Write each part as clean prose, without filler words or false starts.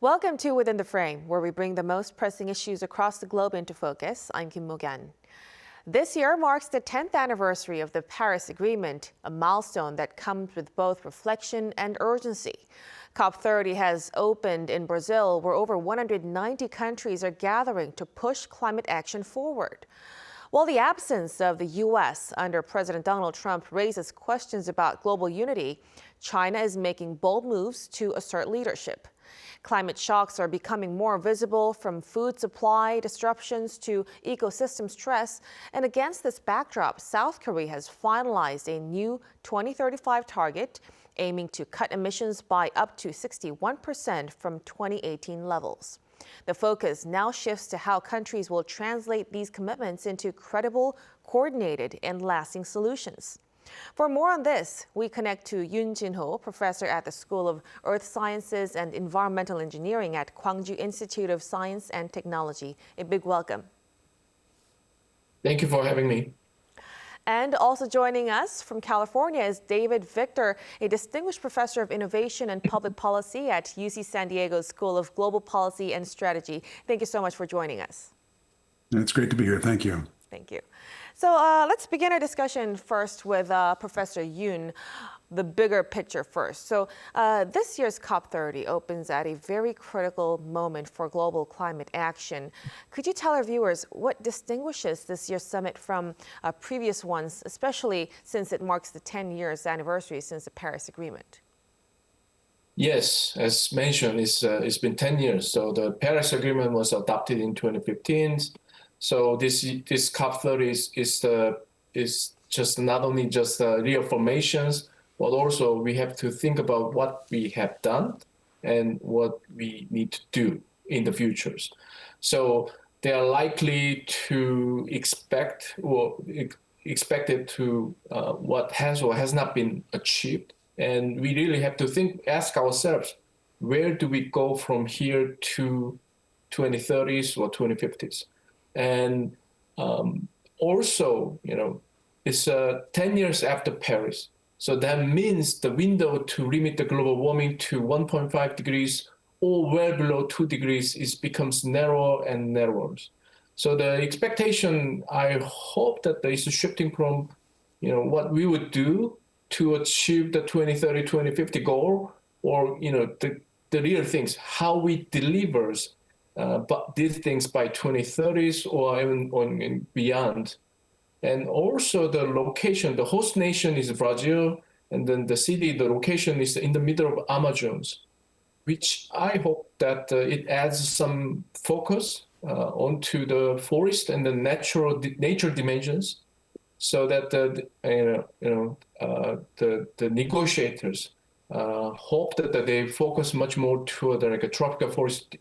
Welcome to Within the Frame, where we bring the most pressing issues across the globe into focus. I'm Kim Mok-yeon. This year marks the 10th anniversary of the Paris Agreement, a milestone that comes with both reflection and urgency. COP30 has opened in Brazil, where over 190 countries are gathering to push climate action forward. While the absence of the U.S. under President Donald Trump raises questions about global unity, China is making bold moves to assert leadership. Climate shocks are becoming more visible, from food supply disruptions to ecosystem stress. And against this backdrop, South Korea has finalized a new 2035 target, aiming to cut emissions by up to 61% from 2018 levels. The focus now shifts to how countries will translate these commitments into credible, coordinated, and lasting solutions. For more on this, we connect to Yoon Jin-ho, professor at the School of Earth Sciences and Environmental Engineering at Gwangju Institute of Science and Technology. A big welcome. Thank you for having me. And also joining us from California is David Victor, a distinguished professor of innovation and public policy at UC San Diego's School of Global Policy and Strategy. Thank you so much for joining us. It's great to be here. Thank you. Thank you. So let's begin our discussion first with Professor Yoon, the bigger picture first. So this year's COP30 opens at a very critical moment for global climate action. Could you tell our viewers what distinguishes this year's summit from previous ones, especially since it marks the 10 years anniversary since the Paris Agreement? Yes, as mentioned, it's been 10 years. So the Paris Agreement was adopted in 2015. So this COP30 is just not only just reaffirmations, but also we have to think about what we have done and what we need to do in the futures. So they are likely to expected to what has or has not been achieved, and we really have to ask ourselves, where do we go from here to 2030s or 2050s? And also, it's 10 years after Paris. So that means the window to limit the global warming to 1.5 degrees or well below 2 degrees becomes narrower and narrower. So the expectation, I hope that there is a shifting from, what we would do to achieve the 2030, 2050 goal, or, the real things, how we deliver but these things by 2030s or even beyond. And also the location, the host nation is Brazil, and then the location is in the middle of Amazons, which I hope that it adds some focus onto the forest and the nature dimensions, so that the negotiators hope that they focus much more toward tropical forest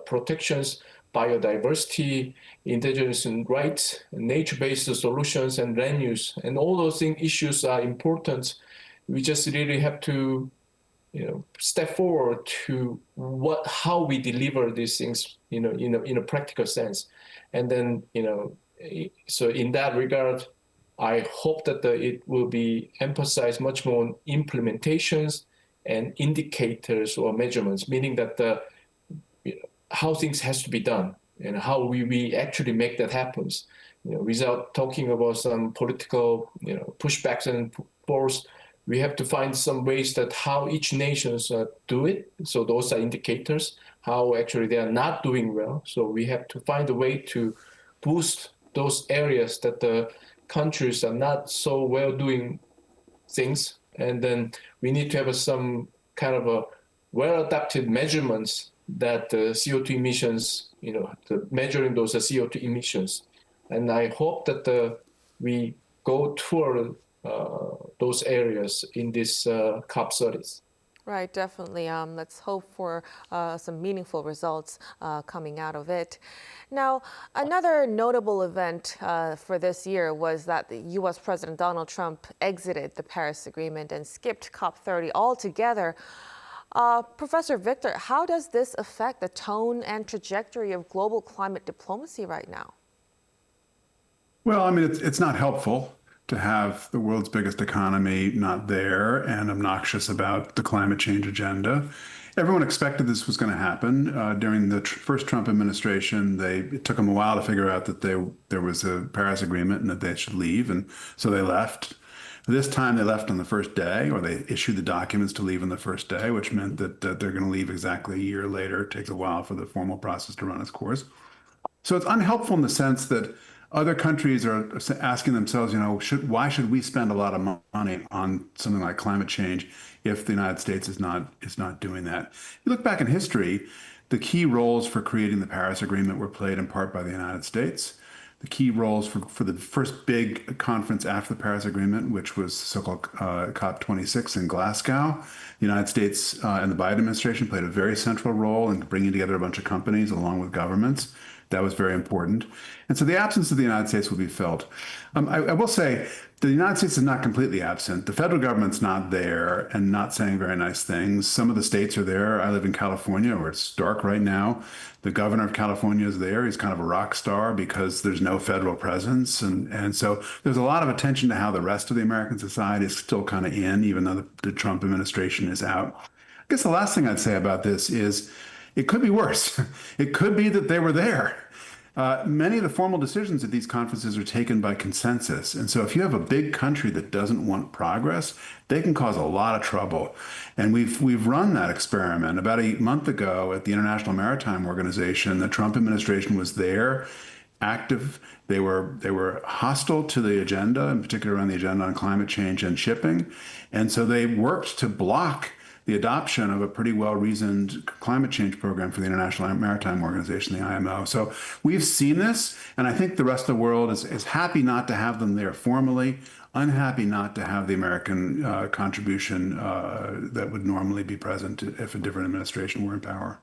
protections, biodiversity, indigenous rights, nature-based solutions, and land use. And all those issues are important. We just really have to, step forward to how we deliver these things, in a practical sense. And then, so in that regard, I hope that it will be emphasized much more on implementations and indicators or measurements, meaning that how things has to be done and how we actually make that happen, without talking about some political, pushbacks and force. We have to find some ways that how each nations do it. So those are indicators, how actually they are not doing well. So we have to find a way to boost those areas that the countries are not so well doing things. And then we need to have some kind of a well-adapted measurements that the CO2 emissions, measuring those CO2 emissions. And I hope that we go toward those areas in this COP30s. Right, definitely. Let's hope for some meaningful results coming out of it. Now, another notable event for this year was that the U.S. President Donald Trump exited the Paris Agreement and skipped COP30 altogether. Professor Victor, how does this affect the tone and trajectory of global climate diplomacy right now? Well, I mean, it's not helpful. to have the world's biggest economy not there and obnoxious about the climate change agenda. Everyone expected this was going to happen. During the first Trump administration, it took them a while to figure out that there was a Paris Agreement and that they should leave, and so they left. This time they left on the first day, or they issued the documents to leave on the first day, which meant that they're going to leave exactly a year later. It takes a while for the formal process to run its course. So it's unhelpful in the sense that other countries are asking themselves, why should we spend a lot of money on something like climate change if the United States is not doing that? If you look back in history, the key roles for creating the Paris Agreement were played in part by the United States. The key roles for the first big conference after the Paris Agreement, which was so-called COP26 in Glasgow, the United States and the Biden administration played a very central role in bringing together a bunch of companies along with governments. That was very important. And so the absence of the United States will be felt. I will say the United States is not completely absent. The federal government's not there and not saying very nice things. Some of the states are there. I live in California where it's dark right now. The governor of California is there. He's kind of a rock star because there's no federal presence. And so there's a lot of attention to how the rest of the American society is still kind of in, even though the Trump administration is out. I guess the last thing I'd say about this is it could be worse. It could be that they were there. Many of the formal decisions at these conferences are taken by consensus. And so if you have a big country that doesn't want progress, they can cause a lot of trouble. And we've run that experiment. About a month ago at the International Maritime Organization, the Trump administration was there, active. They were hostile to the agenda, in particular around the agenda on climate change and shipping. And so they worked to block the adoption of a pretty well-reasoned climate change program for the International Maritime Organization, the IMO. So we've seen this, and I think the rest of the world is happy not to have them there formally, unhappy not to have the American contribution that would normally be present if a different administration were in power.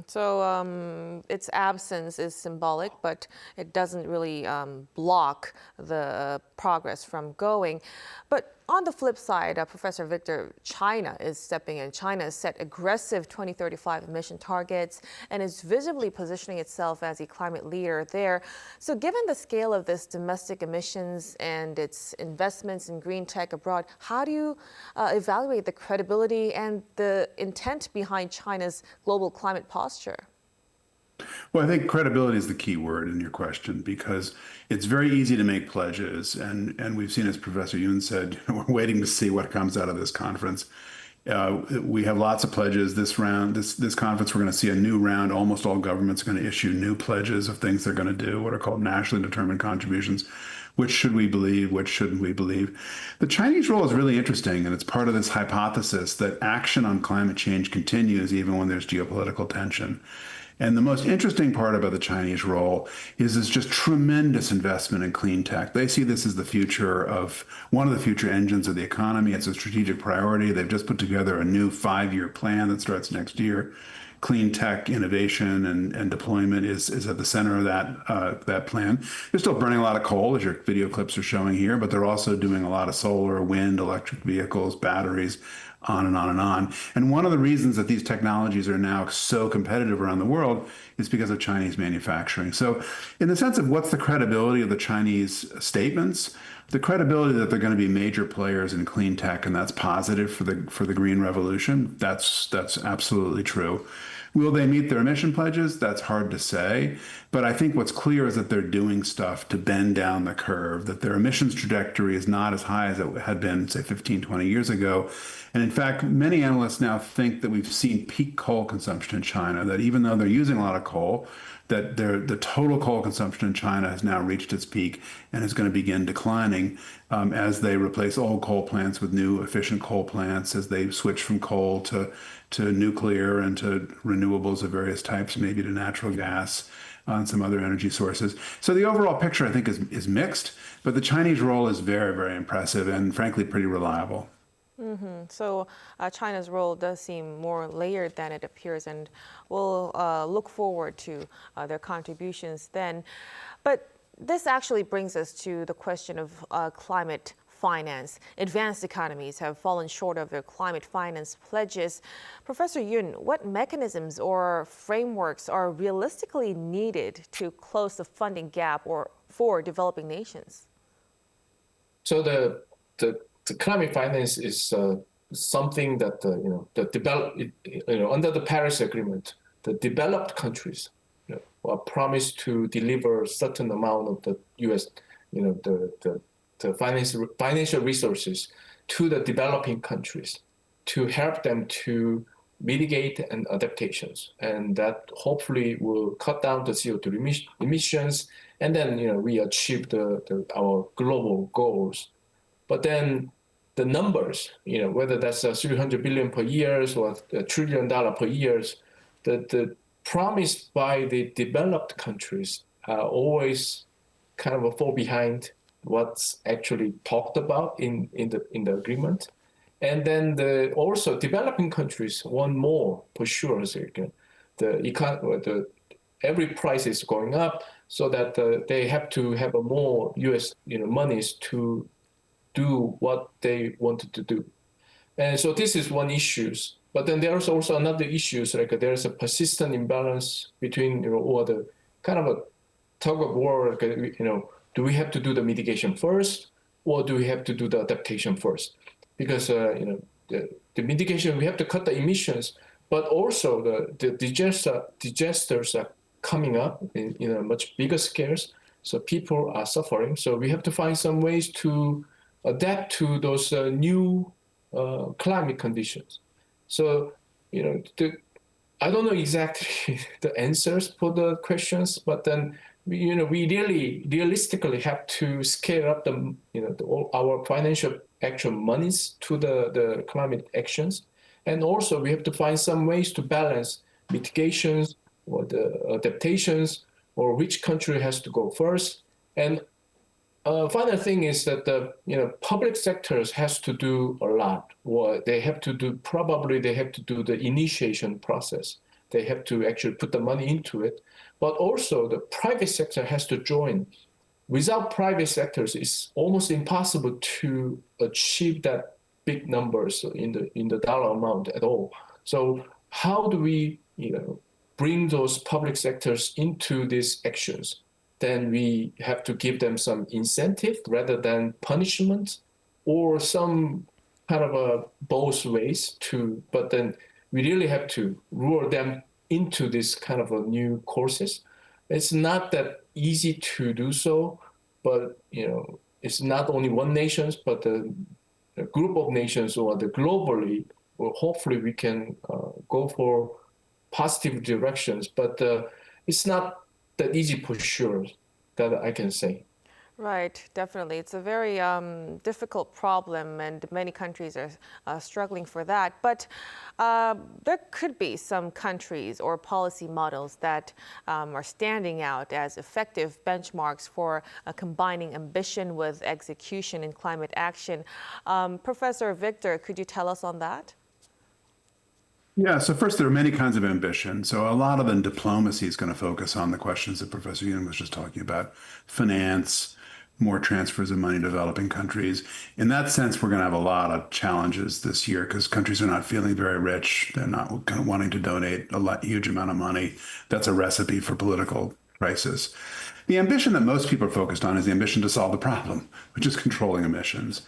So its absence is symbolic, but it doesn't really block the progress from going. But on the flip side, Professor Victor, China is stepping in. China has set aggressive 2035 emission targets and is visibly positioning itself as a climate leader there. So given the scale of this domestic emissions and its investments in green tech abroad, how do you evaluate the credibility and the intent behind China's global climate posture? Well, I think credibility is the key word in your question because it's very easy to make pledges. And we've seen, as Professor Yoon said, we're waiting to see what comes out of this conference. We have lots of pledges this round. This conference, we're going to see a new round. Almost all governments are going to issue new pledges of things they're going to do, what are called nationally determined contributions. Which should we believe? Which shouldn't we believe? The Chinese role is really interesting, and it's part of this hypothesis that action on climate change continues even when there's geopolitical tension. And the most interesting part about the Chinese role is this just tremendous investment in clean tech. They see this as the future of one of the future engines of the economy. It's a strategic priority. They've just put together a new 5-year plan that starts next year. Clean tech innovation and deployment is at the center of that plan. They're still burning a lot of coal, as your video clips are showing here, but they're also doing a lot of solar, wind, electric vehicles, batteries, on and on and on. And one of the reasons that these technologies are now so competitive around the world is because of Chinese manufacturing. So in the sense of what's the credibility of the Chinese statements, the credibility that they're going to be major players in clean tech, and that's positive for the green revolution, that's absolutely true. Will they meet their emission pledges? That's hard to say. But I think what's clear is that they're doing stuff to bend down the curve, that their emissions trajectory is not as high as it had been, say, 15, 20 years ago. And in fact, many analysts now think that we've seen peak coal consumption in China, that even though they're using a lot of coal, that the total coal consumption in China has now reached its peak and is going to begin declining as they replace old coal plants with new efficient coal plants, as they switch from coal to nuclear and to renewables of various types, maybe to natural gas and some other energy sources. So the overall picture, I think, is mixed, but the Chinese role is very, very impressive and frankly pretty reliable. So China's role does seem more layered than it appears, and we'll look forward to their contributions then. But this actually brings us to the question of climate finance. Advanced economies have fallen short of their climate finance pledges. Professor Yoon, what mechanisms or frameworks are realistically needed to close the funding gap for developing nations? So the climate finance is something that under the Paris Agreement, the developed countries are promised to deliver a certain amount of the U.S. The financial resources to the developing countries to help them to mitigate and adaptations, and that hopefully will cut down the CO2 emissions, and then we achieve our global goals. But then the numbers, whether that's 300 billion per year or $1 trillion per year, the promised by the developed countries are always kind of fall behind what's actually talked about in the agreement. And then also developing countries want more for sure. So every price is going up, so that they have to have more U.S. monies to do what they wanted to do. And so this is one issue. But then there's also another issue, like there's a persistent imbalance between, or the kind of a tug of war, do we have to do the mitigation first, or do we have to do the adaptation first? Because, the mitigation, we have to cut the emissions, but also the disasters are coming up in a much bigger scales. So people are suffering. So we have to find some ways to adapt to those new climate conditions. So, I don't know exactly the answers for the questions, but then we really realistically have to scale up our financial actual monies to the climate actions, and also we have to find some ways to balance mitigations or the adaptations, or which country has to go first. And final thing is that the public sectors has to do a lot, or they have to do the initiation process. They have to actually put the money into it, but also the private sector has to join. Without private sectors, it's almost impossible to achieve that big numbers in the dollar amount at all. So how do we bring those public sectors into these actions? Then we have to give them some incentive rather than punishment, or some kind of both ways but then we really have to lure them into this kind of a new courses. It's not that easy to do so, but it's not only one nation, but a group of nations, or the globally, well, hopefully we can go for positive directions, but it's not that easy for sure, that I can say. Right, definitely. It's a very difficult problem, and many countries are struggling for that. But there could be some countries or policy models that are standing out as effective benchmarks for combining ambition with execution in climate action. Professor Victor, could you tell us on that? Yeah, so first, there are many kinds of ambition. So a lot of the diplomacy is going to focus on the questions that Professor Yoon was just talking about: finance, more transfers of money to developing countries. In that sense, we're going to have a lot of challenges this year because countries are not feeling very rich. They're not kind of wanting to donate huge amount of money. That's a recipe for political crisis. The ambition that most people are focused on is the ambition to solve the problem, which is controlling emissions.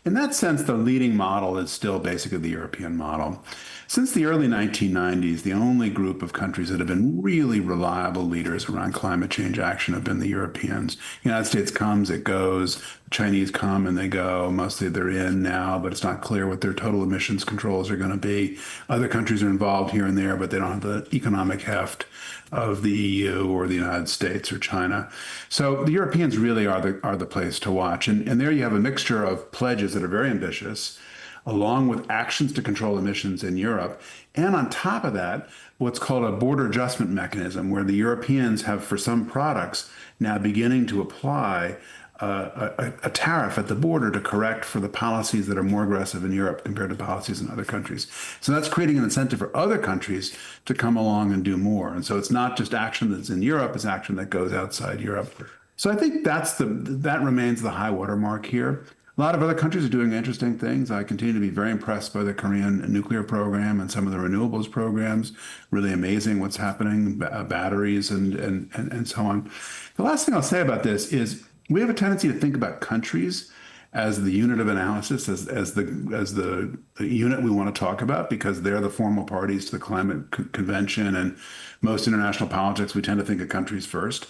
In that sense, the leading model is still basically the European model. Since the early 1990s, the only group of countries that have been really reliable leaders around climate change action have been the Europeans. The United States comes, it goes. The Chinese come and they go. Mostly they're in now, but it's not clear what their total emissions controls are going to be. Other countries are involved here and there, but they don't have the economic heft of the EU or the United States or China. So the Europeans really are the place to watch. And there you have a mixture of pledges that are very ambitious, along with actions to control emissions in Europe. And on top of that, what's called a border adjustment mechanism, where the Europeans have, for some products, now beginning to apply a tariff at the border to correct for the policies that are more aggressive in Europe compared to policies in other countries. So that's creating an incentive for other countries to come along and do more. And so it's not just action that's in Europe, it's action that goes outside Europe. So I think that remains the high watermark here. A lot of other countries are doing interesting things. I continue to be very impressed by the Korean nuclear program and some of the renewables programs. Really amazing what's happening, batteries and so on. The last thing I'll say about this is we have a tendency to think about countries as the unit of analysis, as the unit we want to talk about, because they're the formal parties to the climate convention, and most international politics, we tend to think of countries first.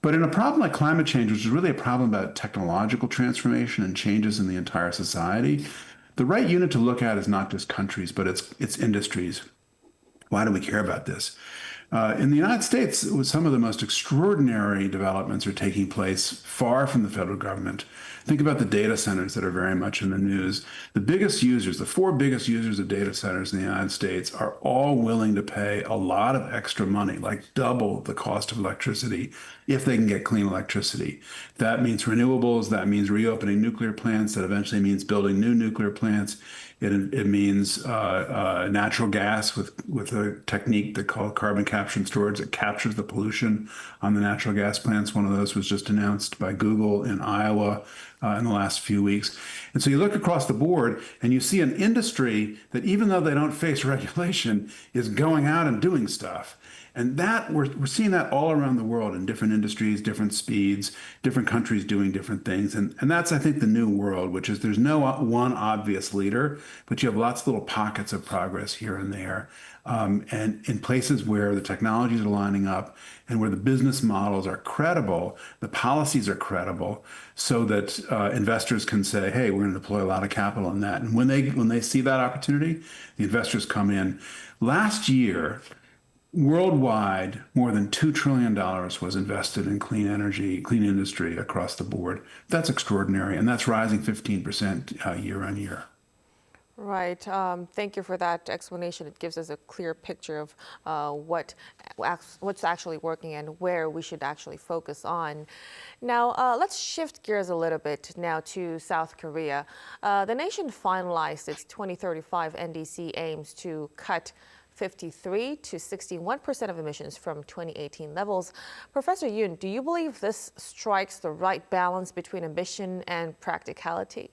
But in a problem like climate change, which is really a problem about technological transformation and changes in the entire society, the right unit to look at is not just countries, but it's industries. Why do we care about this? In the United States, some of the most extraordinary developments are taking place far from the federal government. Think about the data centers that are very much in the news. The biggest users, the four biggest users of data centers in the United States, are all willing to pay a lot of extra money, like double the cost of electricity, if they can get clean electricity. That means renewables, that means reopening nuclear plants, that eventually means building new nuclear plants. It means natural gas with a technique they call carbon capture and storage that captures the pollution on the natural gas plants. One of those was just announced by Google in Iowa in the last few weeks. And so you look across the board and you see an industry that, even though they don't face regulation, is going out and doing stuff. And that we're seeing that all around the world in different industries, different speeds, different countries doing different things. And that's, I think, the new world, which is there's no one obvious leader, but you have lots of little pockets of progress here and there. And in places where the technologies are lining up and where the business models are credible, the policies are credible, so that investors can say, hey, we're going to deploy a lot of capital in that. And when they see that opportunity, the investors come in. Last year, worldwide, more than $2 trillion was invested in clean energy, clean industry across the board. That's extraordinary, and that's rising 15% year on year. Right. Thank you for that explanation. It gives us a clear picture of what's actually working and where we should actually focus on. Now, let's shift gears a little bit now to South Korea. The nation finalized its 2035 NDC aims to cut 53 to 61% of emissions from 2018 levels. Professor Yoon, do you believe this strikes the right balance between ambition and practicality?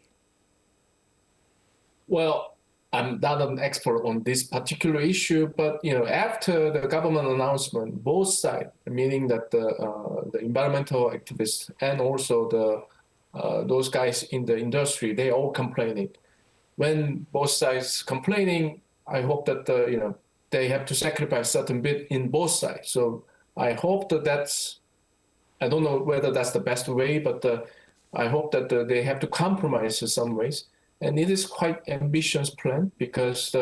Well, I'm not an expert on this particular issue, but after the government announcement, both sides, meaning that the environmental activists and also those guys in the industry, they all complaining. When both sides complaining, I hope that they have to sacrifice certain bit in both sides. So I hope I don't know whether that's the best way, but I hope that they have to compromise in some ways. And it is quite ambitious plan, because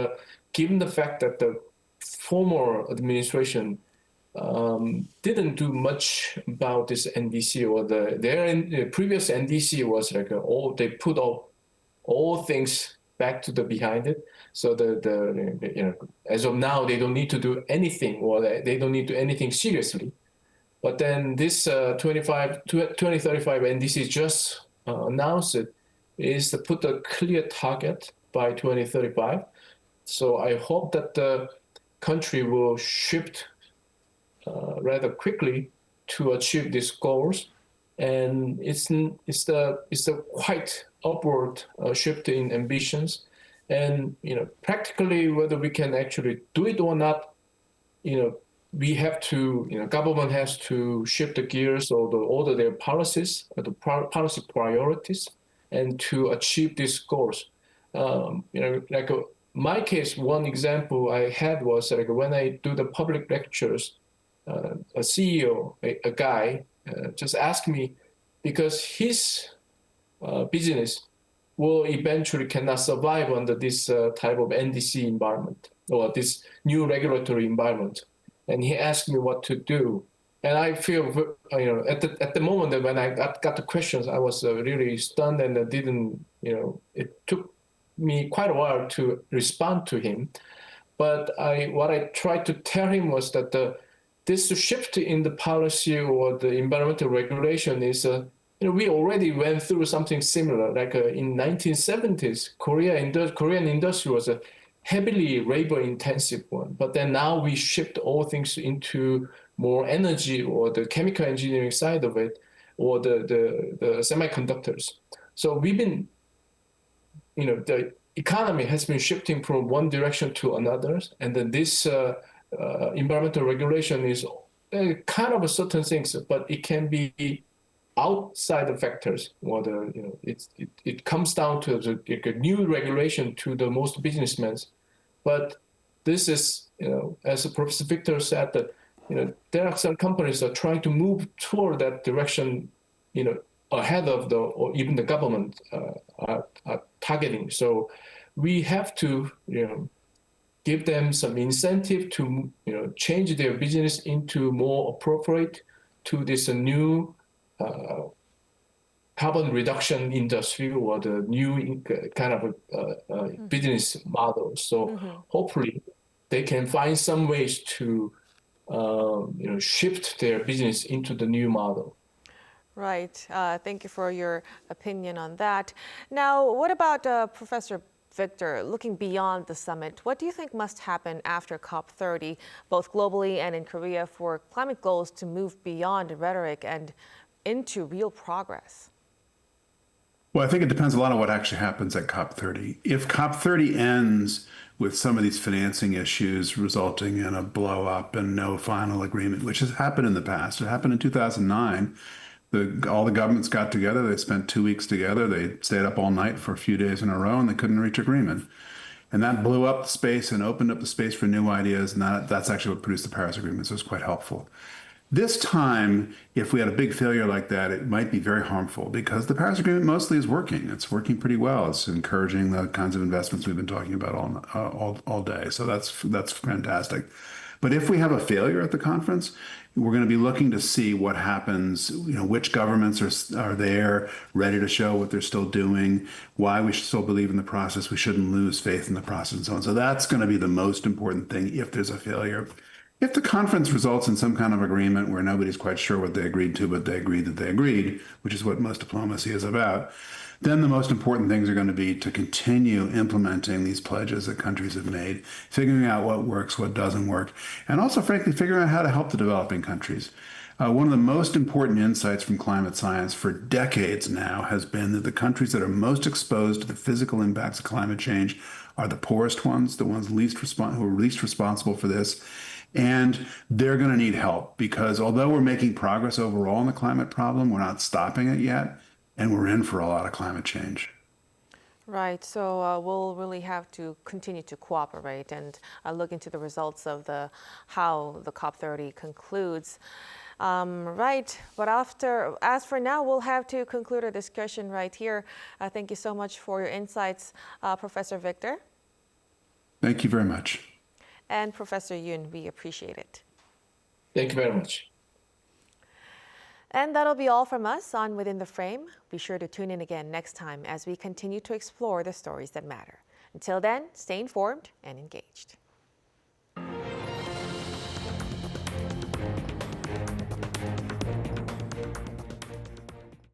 given the fact that the former administration didn't do much about this NDC, or their previous NDC was like they put all things back to the behind it. So as of now, they don't need to do anything, or they don't need to do anything seriously. But then this 2035 NDC just announced it, is to put a clear target by 2035. So I hope that the country will shift rather quickly to achieve these goals. And it's the quite upward shift in ambitions. And practically, whether we can actually do it or not, we have to, government has to shift the gears or order their policies, the policy priorities, and to achieve these goals. Like my case, one example I had was like when I do the public lectures, a CEO, a guy, just asked me, because his business will eventually cannot survive under this type of NDC environment, or this new regulatory environment. And he asked me what to do. And I feel, at the moment that when I got the questions, I was really stunned, and it took me quite a while to respond to him. But what I tried to tell him was that this shift in the policy or the environmental regulation is, we already went through something similar. Like in 1970s, Korean industry was a heavily labor-intensive one. But then now we shift all things into more energy, or the chemical engineering side of it, or the semiconductors. So we've been, the economy has been shifting from one direction to another, and then this environmental regulation is kind of a certain things, but it can be outside factors, or it comes down to a new regulation to the most businessmen. But this is, as Professor Victor said, that there are some companies that are trying to move toward that direction, ahead of or even the government are targeting. So we have to, give them some incentive to, change their business into more appropriate to this new carbon reduction industry, or the new kind of business model. So hopefully they can find some ways to shift their business into the new model. Right. Thank you for your opinion on that. Now, what about Professor Victor, looking beyond the summit, what do you think must happen after COP30, both globally and in Korea, for climate goals to move beyond rhetoric and into real progress? Well, I think it depends a lot on what actually happens at COP30. If COP30 ends with some of these financing issues resulting in a blow up and no final agreement, which has happened in the past, it happened in 2009. All the governments got together, they spent 2 weeks together, they stayed up all night for a few days in a row, and they couldn't reach agreement. And that blew up the space and opened up the space for new ideas, and that's actually what produced the Paris Agreement, so it's quite helpful. This time, if we had a big failure like that, it might be very harmful, because the Paris Agreement mostly is working. It's working pretty well. It's encouraging the kinds of investments we've been talking about all day. So that's fantastic. But if we have a failure at the conference, we're going to be looking to see what happens, which governments are there, ready to show what they're still doing, why we should still believe in the process, we shouldn't lose faith in the process, and so on. So that's going to be the most important thing if there's a failure. If the conference results in some kind of agreement where nobody's quite sure what they agreed to, but they agreed that they agreed, which is what most diplomacy is about, then the most important things are going to be to continue implementing these pledges that countries have made, figuring out what works, what doesn't work, and also, frankly, figuring out how to help the developing countries. One of the most important insights from climate science for decades now has been that the countries that are most exposed to the physical impacts of climate change are the poorest ones, the ones who are least responsible for this. And they're going to need help, because although we're making progress overall in the climate problem, we're not stopping it yet, and we're in for a lot of climate change. Right, so we'll really have to continue to cooperate and look into the results of how the COP30 concludes. Right, but as for now, we'll have to conclude our discussion right here. Thank you so much for your insights, Professor Victor. Thank you very much. And Professor Yoon, we appreciate it. Thank you very much. And that'll be all from us on Within the Frame. Be sure to tune in again next time as we continue to explore the stories that matter. Until then, stay informed and engaged.